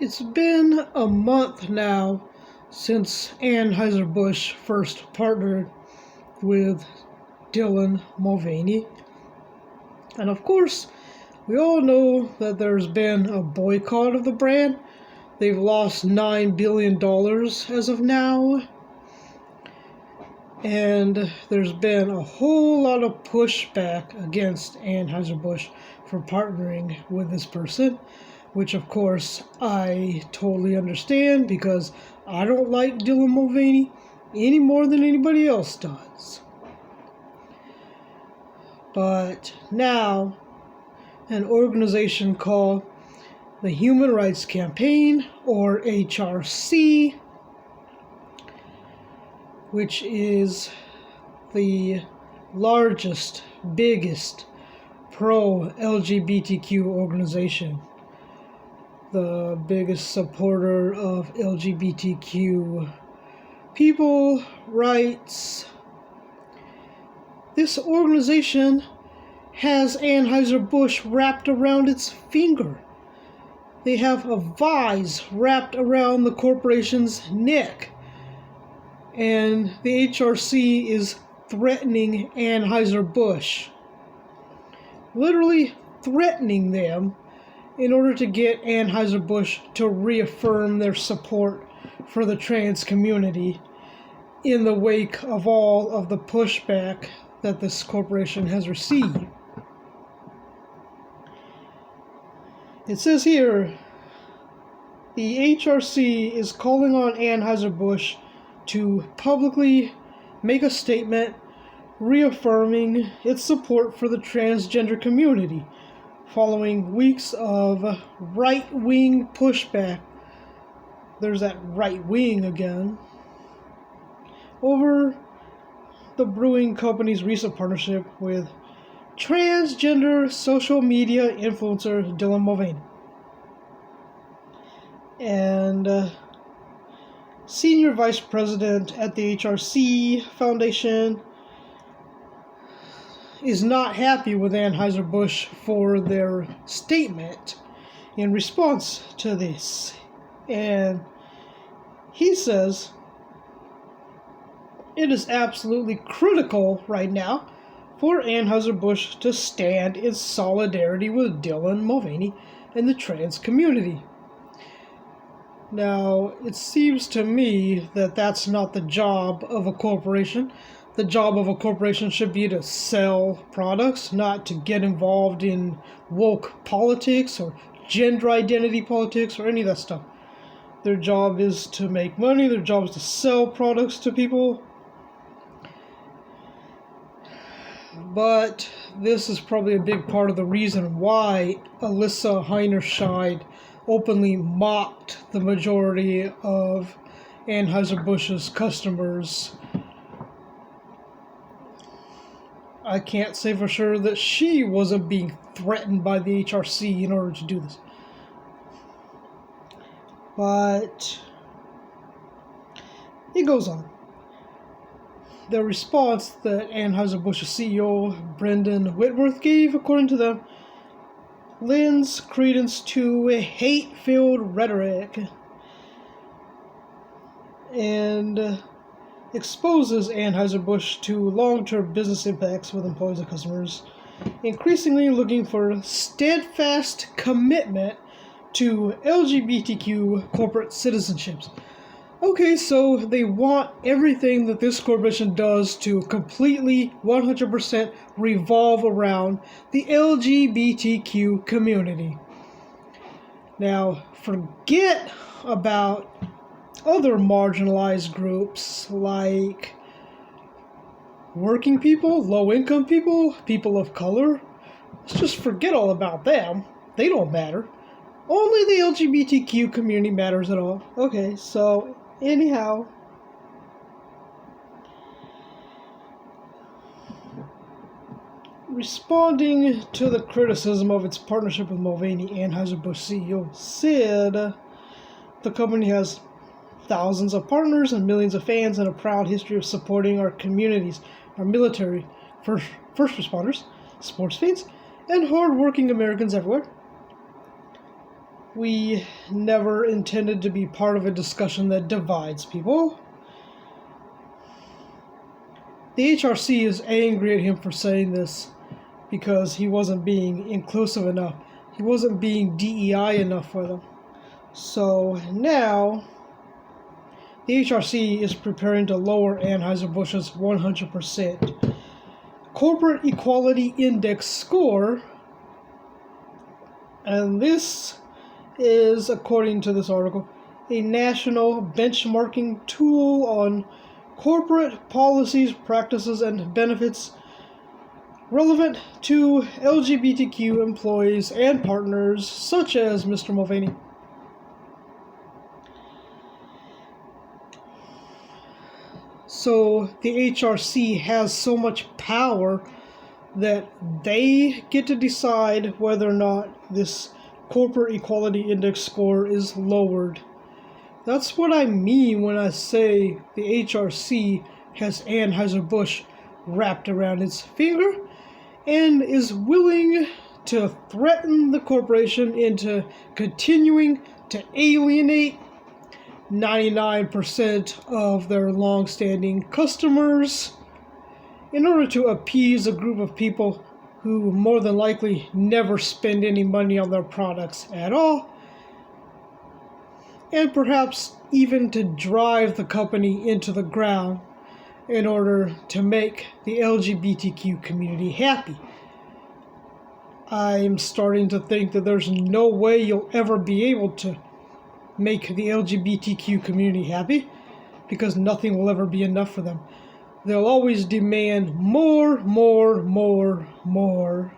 It's been a month now since Anheuser-Busch first partnered with Dylan Mulvaney. And of course, we all know that there's been a boycott of the brand. They've lost $9 billion as of now. And there's been a whole lot of pushback against Anheuser-Busch for partnering with this person, which of course I totally understand because I don't like Dylan Mulvaney any more than anybody else does. But now, an organization called the Human Rights Campaign, or HRC, which is the largest, biggest pro-LGBTQ organization, the biggest supporter of LGBTQ people rights. This organization has Anheuser-Busch wrapped around its finger. They have a vise wrapped around the corporation's neck. And the HRC is threatening Anheuser-Busch. Literally threatening them in order to get Anheuser-Busch to reaffirm their support for the trans community in the wake of all of the pushback that this corporation has received. It says here, the HRC is calling on Anheuser-Busch to publicly make a statement reaffirming its support for the transgender community following weeks of right-wing pushback. There's that right wing again. Over the brewing company's recent partnership with transgender social media influencer Dylan Mulvaney. And Senior Vice President at the HRC Foundation is not happy with Anheuser-Busch for their statement in response to this. And he says it is absolutely critical right now for Anheuser-Busch to stand in solidarity with Dylan Mulvaney and the trans community. Now, it seems to me that that's not the job of a corporation. The job of a corporation should be to sell products, not to get involved in woke politics or gender identity politics or any of that stuff. Their job is to make money. Their job is to sell products to people. But this is probably a big part of the reason why Alyssa Heinerscheid openly mocked the majority of Anheuser-Busch's customers. I can't say for sure that she wasn't being threatened by the HRC in order to do this. But it goes on. The response that Anheuser-Busch's CEO, Brendan Whitworth, gave, according to them, lends credence to a hate-filled rhetoric and exposes Anheuser-Busch to long-term business impacts with employees and customers, increasingly looking for steadfast commitment to LGBTQ corporate citizenships. Okay, so they want everything that this corporation does to completely, 100% revolve around the LGBTQ community. Now, forget about other marginalized groups like working people, low-income people, people of color. Let's just forget all about them. They don't matter. Only the LGBTQ community matters at all. Okay, so anyhow, responding to the criticism of its partnership with Mulvaney, Anheuser-Busch CEO said the company has thousands of partners and millions of fans and a proud history of supporting our communities, our military, first responders, sports fans, and hard-working Americans everywhere. We never intended to be part of a discussion that divides people. The HRC is angry at him for saying this because he wasn't being inclusive enough. He wasn't being DEI enough for them. So now the HRC is preparing to lower Anheuser-Busch's 100% Corporate Equality Index score, and this is, according to this article, a national benchmarking tool on corporate policies, practices, and benefits relevant to LGBTQ employees and partners, such as Mr. Mulvaney. So the HRC has so much power that they get to decide whether or not this Corporate Equality Index score is lowered. That's what I mean when I say the HRC has Anheuser-Busch wrapped around its finger and is willing to threaten the corporation into continuing to alienate 99% of their long-standing customers in order to appease a group of people who more than likely never spend any money on their products at all, and perhaps even to drive the company into the ground in order to make the LGBTQ community happy. I'm starting to think that there's no way you'll ever be able to make the LGBTQ community happy, because nothing will ever be enough for them. They'll always demand more, more, more, more.